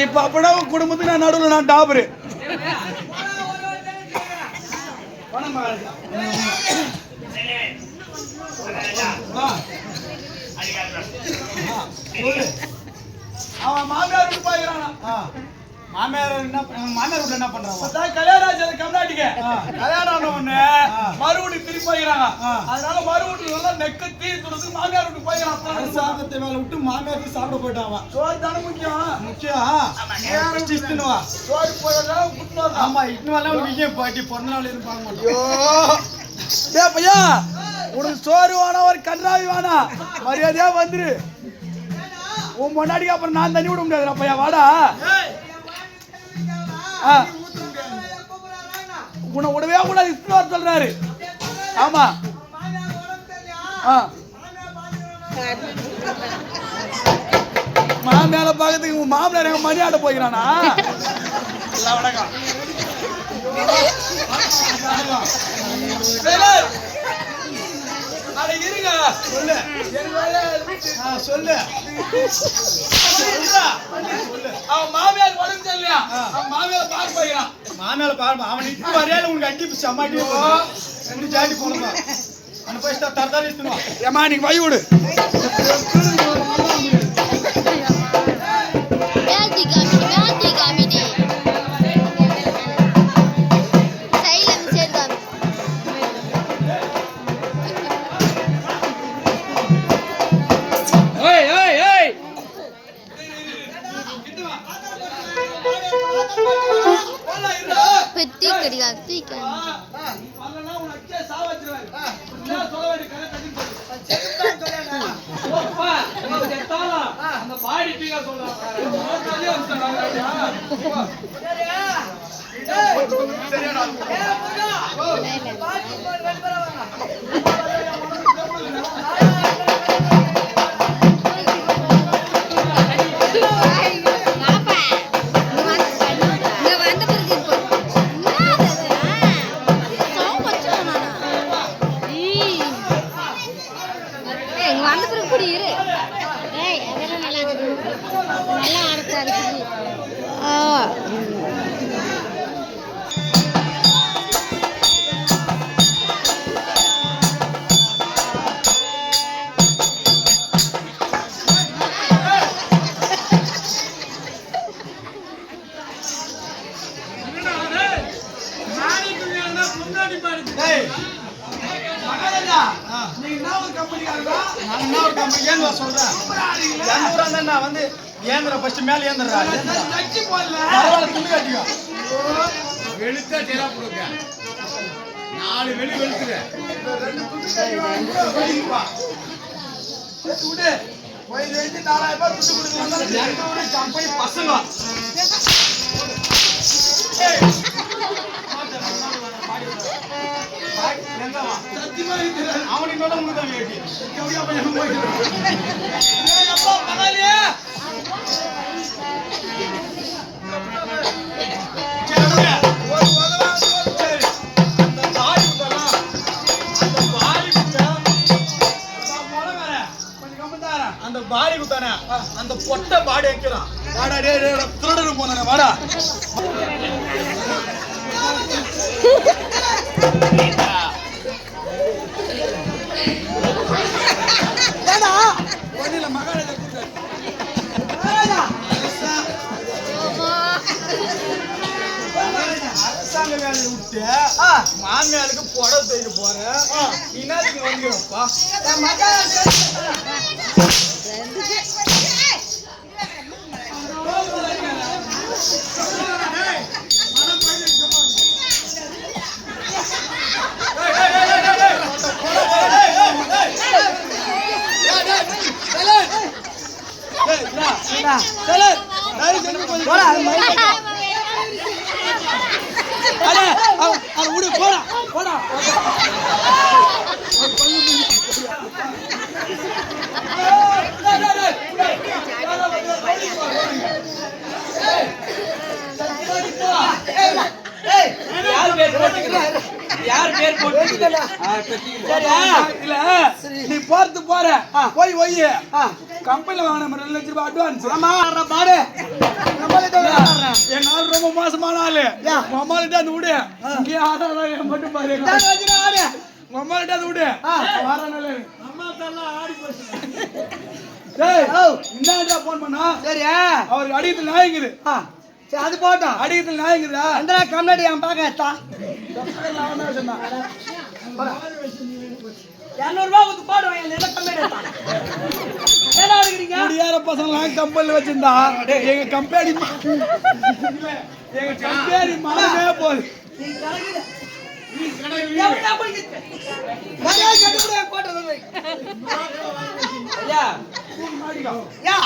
இப்ப அப்படின்னா குடும்பத்துக்கு நான் நடுவில் நான் டாபரு அவன் மாமியார் வீட்டு போய்க்கிறானா மாமியார் வீட்டுல என்ன பண்றாங்க கல்யாணம் கம்நாட்டிக்க கல்யாணம் ஆன உடனே மறுபடியும் திருப்பி போய்க்கிறாங்க அதனால மறுபடியும் எல்லாம் நெக்க தீ துறதுக்கு மாமியார் வீட்டுக்கு போய்க்கிறான் சாதத்தை வேலை விட்டு மாமியாருக்கு சாப்பிட போயிட்டான் சோறு தானே முக்கியம் சோறு போயிடலாம் ஆமா இன்னும் விஷயம் பாட்டி பிறந்த நாள் இருப்பாங்க பையா உனக்கு சோறு வேணா ஒரு கன்றாவி வேணா மரியாதையா வந்துரு உன் முன்னாடிக்கு அப்புறம் நான் தண்ணி விட முடியாதுடா பையா வாடா உன்னை விடவே கூடாது இஸ்லார் சொல்றாரு ஆமா மாமியார பாக்கிறதுக்கு உன் மாமனார் எங்க மணி ஆட போய்கிறானா வணக்கம் இருங்க சொல்லு அவன் மாமியார் உடம்பு சரியில்லையா அவன் மாமியார் பார்க்க போய்கிறான் மாமியார பாருமா அவன் இப்ப வரையால உனக்கு அடி சமாட்டி ரெண்டு ஜாடி போனமா அவனை போய் தரதாரி இஸ்துமா ஏமா நீ வை விடு அந்த பாடி குத்தானே அந்த பொட்ட பாடி வைக்கிறான் வாடா திருடரு போனானே வாடா அரசாங்க வேலையை விட்டு மாமியாருக்கு புடவை தைக்க போறேன் இன்னத்துக்கு வந்துப்பா நீ போறது போற போய் கம்பெனில வாங்கின 2 லட்சம் ரூபாய் அட்வான்ஸ். ஆமா பாடு என் ஆள் ரொம்ப மோசமான ஆளு. மம்மாலிட்ட அந்த விடு. இங்கே ஆடாத மட்டும் பாரு. ஆடு மம்மாலிட்ட அந்த விடு. வாரானல. அம்மா தல்லாம் ஆடி போச்சு. டேய், என்னடா போன் பண்ணா? சரி அவர் அடியத்துல நாயங்குது. சரி அது போட்டோம். அடியத்துல நாயங்குதா? அந்த கம்னாடி அவன் பாக்கத்தா. நான் என்ன சொன்னா? 200 ரூபாய் கொடுத்து போடுவாங்க. என்ன கம்னாடி தான். என்ன ஆடுறீங்க? குடியார பசங்கலாம் கம்பெனில வச்சிருந்தா எங்க கம்பெனி எங்க கம்பெனி மானமே போகுது. நீ கலக்குது. எவன்டா போயிட்டு? மரியா கட்டுப்படியா போட்டது. ஐயா யா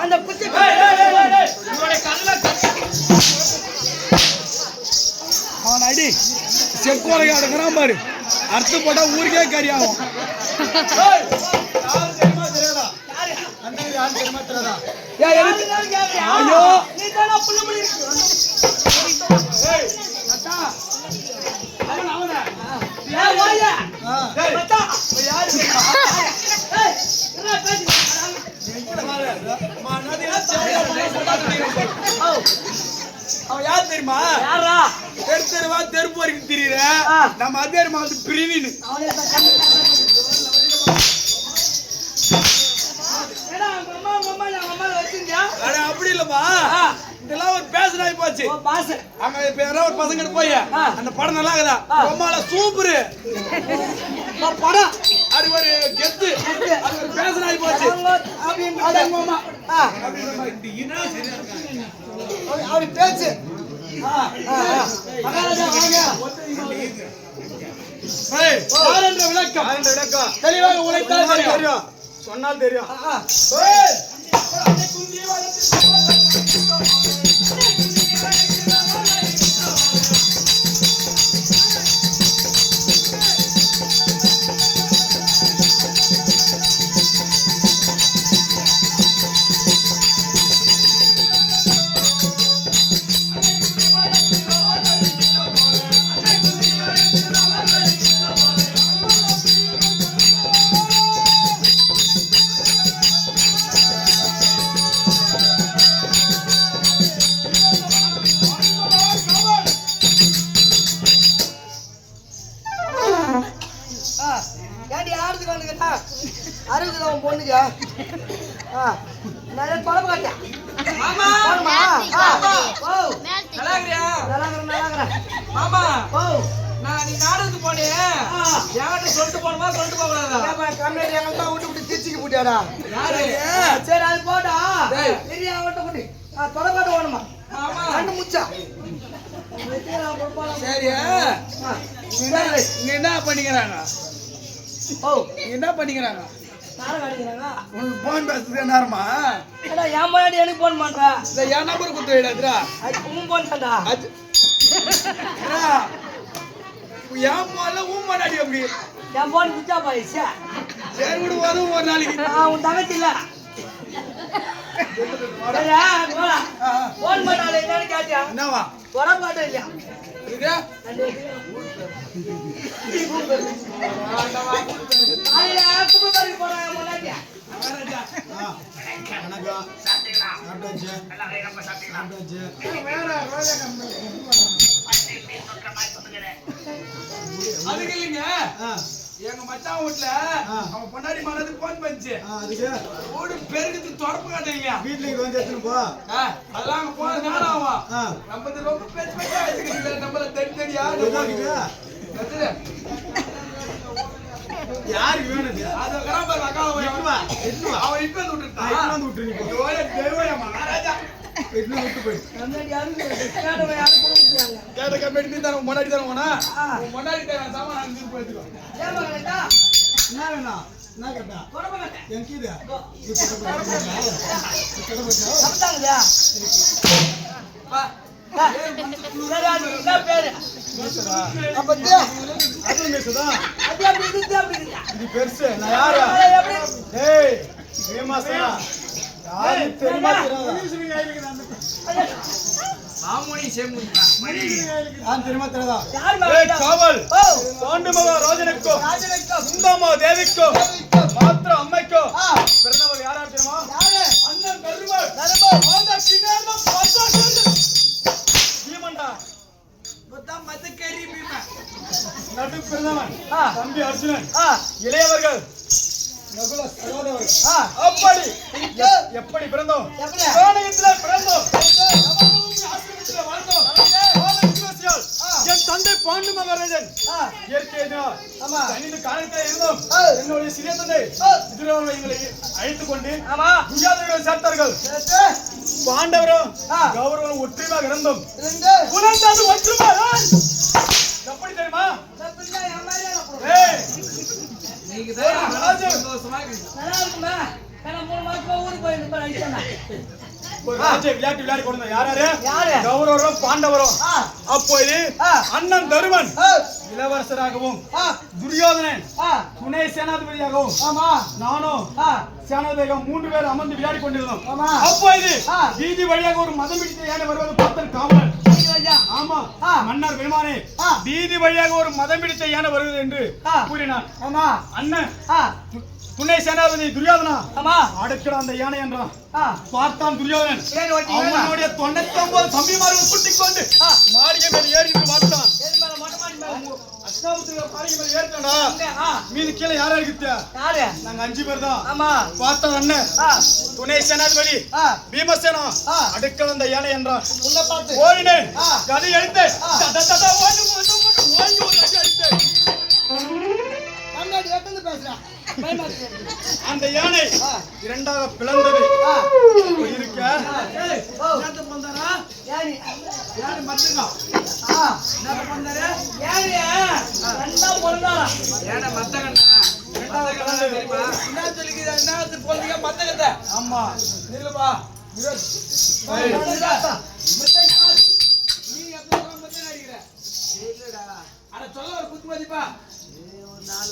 அந்த குச்சி இவனோட கல்ல அவன் அடி செக்கோலைக்கு அடங்குறான் பாரு. அறுத்து போட்டா ஊருக்கே கறி ஆகும். ஐயோ நீ தான புள்ள முடி ஏய் வாயா மச்சா யாரு ஏய் என்ன பேசி அவன் யார் தெரியுமா? யாரா தெரு தெருவா தெருப்பு வரைக்கும் திரியிற நம்ம அதே மாதிரி பிரிவின். ஏடா அம்மா வச்சிருக்கியா? அட அப்படி இல்லப்பா, இதெல்லாம் ஒரு பேஷன் ஆகி போச்சு. ஓ பாஸ் அங்க இப்ப யாரோ ஒரு பசங்க போய் அந்த படம் நல்லா இருக்குதா? பொம்மால சூப்பரு படம் அது ஒரு கெத்து, அது ஒரு பேஷன் ஆகி போச்சு. அப்படி பேச்சு விளக்கம் தெளிவாக உழைத்தால் தெரியும், சொன்னால் தெரியும். பொண்ணுங்க நிறைய படம் காட்டியா நீ நாடகத்துக்கு போனே என்கிட்ட சொல்லிட்டு போனமா சொல்லிட்டு போக கூடாதா? கம்மியாடி எங்கள்கிட்ட விட்டு விட்டு திருச்சிக்கு போட்டியாடா? சரி அது போட்டா பெரிய அவட்ட போட்டி தொடப்பாட்ட வேணுமா? ரெண்டு முச்சா சரி. இங்க என்ன பண்ணிக்கிறாங்க? என்ன பண்ணிக்கிறாங்க? உனக்கு போன் பேசுறது நேரமா? என் முன்னாடி எனக்கு போன் பண்றா. என் நம்பர் குத்து விடாதுடா. உன் போன் தான்டா. என் போன்ல உன் முன்னாடி அப்படி என் போன் குச்சா போயிடுச்சு. சரி விடு, வரும் ஒரு நாளைக்கு. உன் தங்கச்சி இல்ல போன் பண்ணாலே என்னன்னு கேட்டியா? என்னவா வர பாட்டம் இல்லையா? அதுக்கு இல்லைங்க, எங்க மச்சான் வீட்டுல அவன் பொண்டாடி மனதுக்கு போன் பண்ணிச்சு. ஓடு பெருக்குது தொடப்பு காட்டீங்க. வீட்டுல வந்து எடுத்துன்னு போ. அதெல்லாம் அங்க போன நேரம் ஆகும். நம்ம ரொம்ப பேச்சு பேச்சா வச்சுக்கிறீங்க. நம்மள தனித்தனியா யாருக்கு வேணும்? அது கிராமர் அக்கா அவன் இப்ப விட்டுட்டான். மகாராஜா விட்டு போயிட்டு கேட்ட கம்பெனி நீ தானே முன்னாடி தானே போனா முன்னாடி சாமான அங்கே போயிட்டுக்கோ. என்ன வேணும்? என்ன கேட்டா? எங்கீது பெருசு நான் யாரா? ஏய் ஃபேமஸா யாரு தெரியுமா? மாமுனி சேமுனி நான் தெரியுமா தெரியாதா? யார் காவல் தோண்டு மகா ராஜனுக்கோ சுந்தமா தேவிக்கோ மாத்திர அம்மைக்கோ பிறந்தவங்க வந்தவர் யாரா தெரியுமா? யாரு? அண்ணன் தருமர். அந்த கிணறுல பீமன்டா. மொத்தம் மத்த கேரி பீம. நடு பிறந்தவன் தம்பி அர்ஜுனன். இளையவர்கள் நகுல சகோதரர்கள். அப்படி எப்படி பிறந்தோம்? கானகத்திலே பிறந்தோம். ஆசிரமத்திலே வாழ்ந்தோம். என் தந்தை பாண்டு மகாராஜன் இயற்கையினால் காலத்திலே இருந்தோம். என்னுடைய சிறிய தந்தை இதுவரை எங்களை அழைத்துக் கொண்டு துரியோதனர்கள் சேர்த்தார்கள். பாண்டவரும் கௌரவரும் ஒற்றுமையாக இருந்தோம். புலந்தது ஒற்றுமை எப்படி தெரியுமா? விளையாட்டு விளையாடி கொடுங்க. யாரு? கௌரவரும் பாண்டவரும். அப்போது அண்ணன் தருமன் இளவரசராகவும் துரியோதனன் துணை சேனாதிபதியாகவும் நானும் சேனாதிபதியாகவும் 3 பேர் அமர்ந்து விளையாடி கொண்டிருந்தோம். அப்போது வீதி வழியாக ஒரு மதம் பிடித்த யானை வருவது பார்த்தன் காவலன். ஆமா மன்னர் பெருமானே, வீதி வழியாக ஒரு மதம் பிடித்த யானை வருவது என்று கூறினான். அண்ணன் துணை சேனாதிபதி துரியோதனா அடக்கிற அந்த யானை என்றான். பார்த்தான் துரியோதனன். அவனுடைய 99 தம்பிமார்கள் கூட்டிக் கொண்டு மாளிகை மேல் ஏறி பார்த்தான். மீது கீழே யாரா இருக்கு? நாங்க 5 பேர் தான். பார்த்தோம் அண்ணன் துணை சேனாதிபதி பீமசேனா அடுக்கல் அந்த யானை என்றான். ஓடினேன் கதை எழுத்து அந்த யானை 2ஆக பிளந்தது. இருக்க ஆமா சொல்ல ஒரு குத்து மதிப்பா 4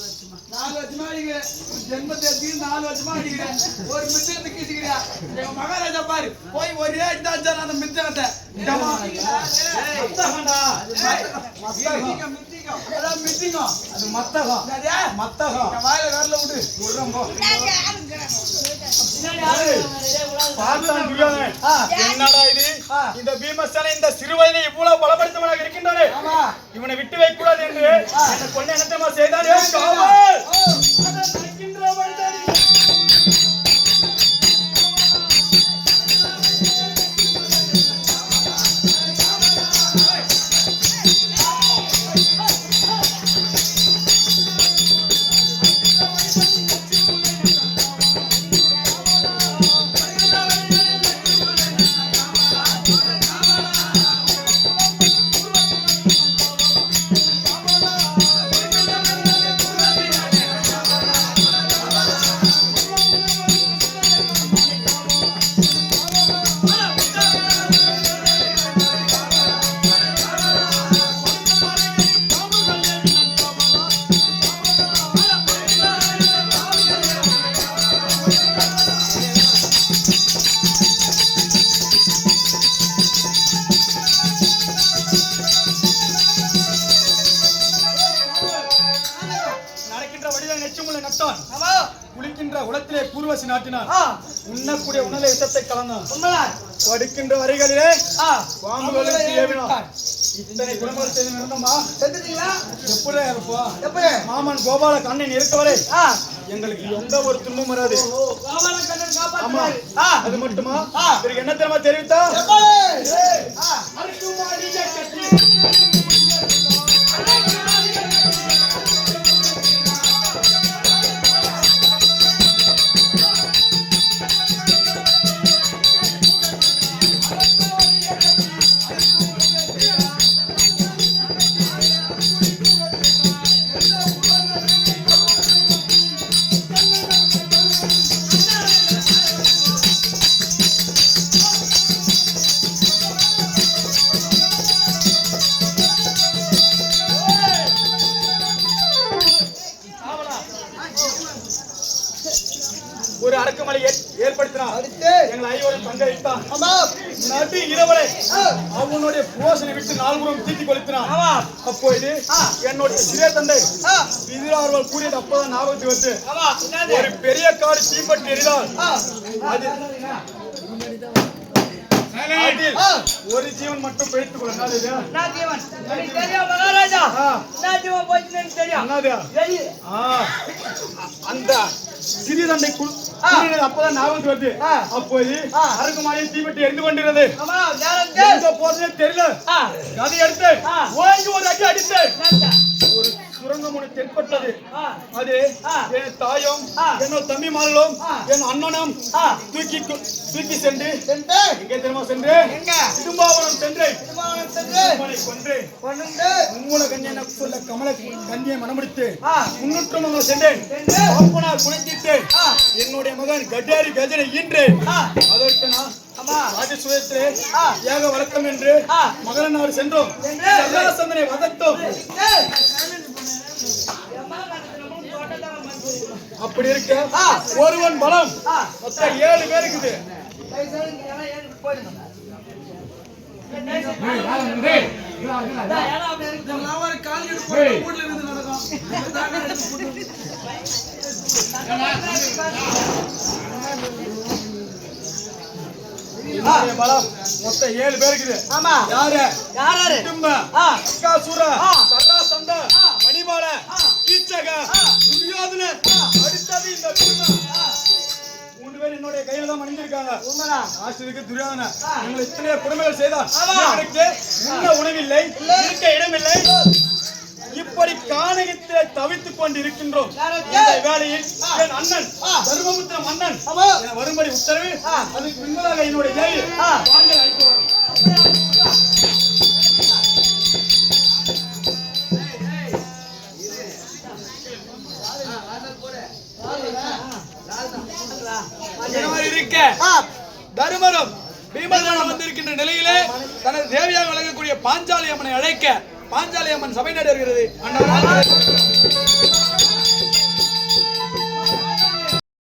வருஷமா அடிக்கிறேன். ஜென்மத்தை 4 வருஷமா அடிக்கிறேன். ஒரு மிச்சத்தை கீசிக்கிறியா? எங்க மகாராஜா பாரு போய் ஒரே இதாச்சா அந்த மிச்சத்தை வாயில வேறல விடு. என்னடா இது? இந்த பீமசேனை இந்த சிறுவயதில் இவ்வளவு பலப்படுத்தவனாக இருக்கின்றானே, இவனை விட்டு வைக்க கூடாது என்று என்ன கொண்டு என்னத்தமா செய்தானே. குளிக்கின்ற உலத்திலே கூர்வசி நாட்டினான். உண்ணக்கூடிய உணலை விஷத்தை கலந்தான். படுக்கின்ற வரைகளிலே பாம்புகளுக்கு ஏவினான். இத்தனை குடும்பங்கள் செய்து இருந்தோமா? எப்படி இருப்போம்? மாமன் கோபால கண்ணன் இருக்கவரை எங்களுக்கு எந்த ஒரு துன்பம் வராது. அது மட்டுமா? என்ன தெரியுமா தெரிவித்தா? ஒரு அடக்குமலை ஏற்படுத்த அடித்தான். அடித்து எங்களை ஐவரும் தங்க வைத்தான். ஆமா நடு இரவலை அவனுடைய போஷனை விட்டு நால்புறம் தீட்டி கொளுத்தினான். ஆமா அப்போது என்னுடைய சிறிய தந்தை ஆ விதிரார்கள் கூறியது அப்பதான் ஞாபகத்துக்கு வந்து ஆமா என்னது ஒரு பெரிய காடு தீப்பற்றி எரிந்தால் அது அதில் ஒரு ஜீவன் மட்டும் பிழைத்துக் கொள்ள. என்னது இது? நான் ஜீவன் எனக்கு தெரியும் மகாராஜா நான் ஜீவன் போச்சுன்னு எனக்கு தெரியும் என்னது? சரி அந்த சிறிய தந்தை கூறினது அப்பதான் ஞாபகத்துக்கு வருது. அப்போது அரங்குமாயை தீப்பற்றி எரிந்து கொண்டிருந்தது. ஆமா நேரத்தில் எங்க போறதே தெரியல. கதை எடுத்து ஓங்கி ஒரு அடி அடித்து ஒரு சுரங்கம் ஒன்று தென்பட்டது. அது என் தாயும் என்னோட தம்பி மார்களும் என் அண்ணனும் தூக்கி சென்று எங்கே தெரியுமா சென்று திரும்பாவனம் சென்று மூல கன்னியை சொல்ல கமல கன்னியை மனமுடித்து முன்னூற்று சென்றேன். குணத்திட்டு என்னுடைய மகன் கட்டாரி கஜனை ஈன்று அதற்கு நான் ராஜசுயத்திலே ஏக வழக்கம் என்று மகனார் சென்றோம். சந்தனை வதத்தோம். அப்படி இருக்க ஒருவன் பலம் மொத்தம் 7 பேர் இருக்குது. பலம் மொத்தம் 7 பேர் இருக்குது. ஆமா யாரு யாரு அக்காசுர சராசந்த மணிமால கீச்சக துரியோதன அடுத்தது இந்த பீம 3 பேர் என்னுடைய கையில தான் மணிந்திருக்காங்க. ஆசிரியருக்கு துரியோதன எங்களை இத்தனை கொடுமைகள் செய்தார். எனக்கு உண்ண உணவில்லை, இருக்க இடமில்லை. இப்படி கானகத்திலே தவித்துக் கொண்டு இருக்கின்றோம். இந்த வேளையில் என் அண்ணன் தர்மபுத்திர மன்னன் வரும்படி உத்தரவு. அதுக்கு பின்பதாக என்னுடைய ஜெயில் வாங்க அழைத்து வரும். தருமரும் பீமசேனன் வந்திருக்கின்ற நிலையிலே தனது தேவியாக விளங்கக்கூடிய பாஞ்சாலி அம்மனை அழைக்க பாஞ்சாலி அம்மன் சபை நடைபெறுகிறது.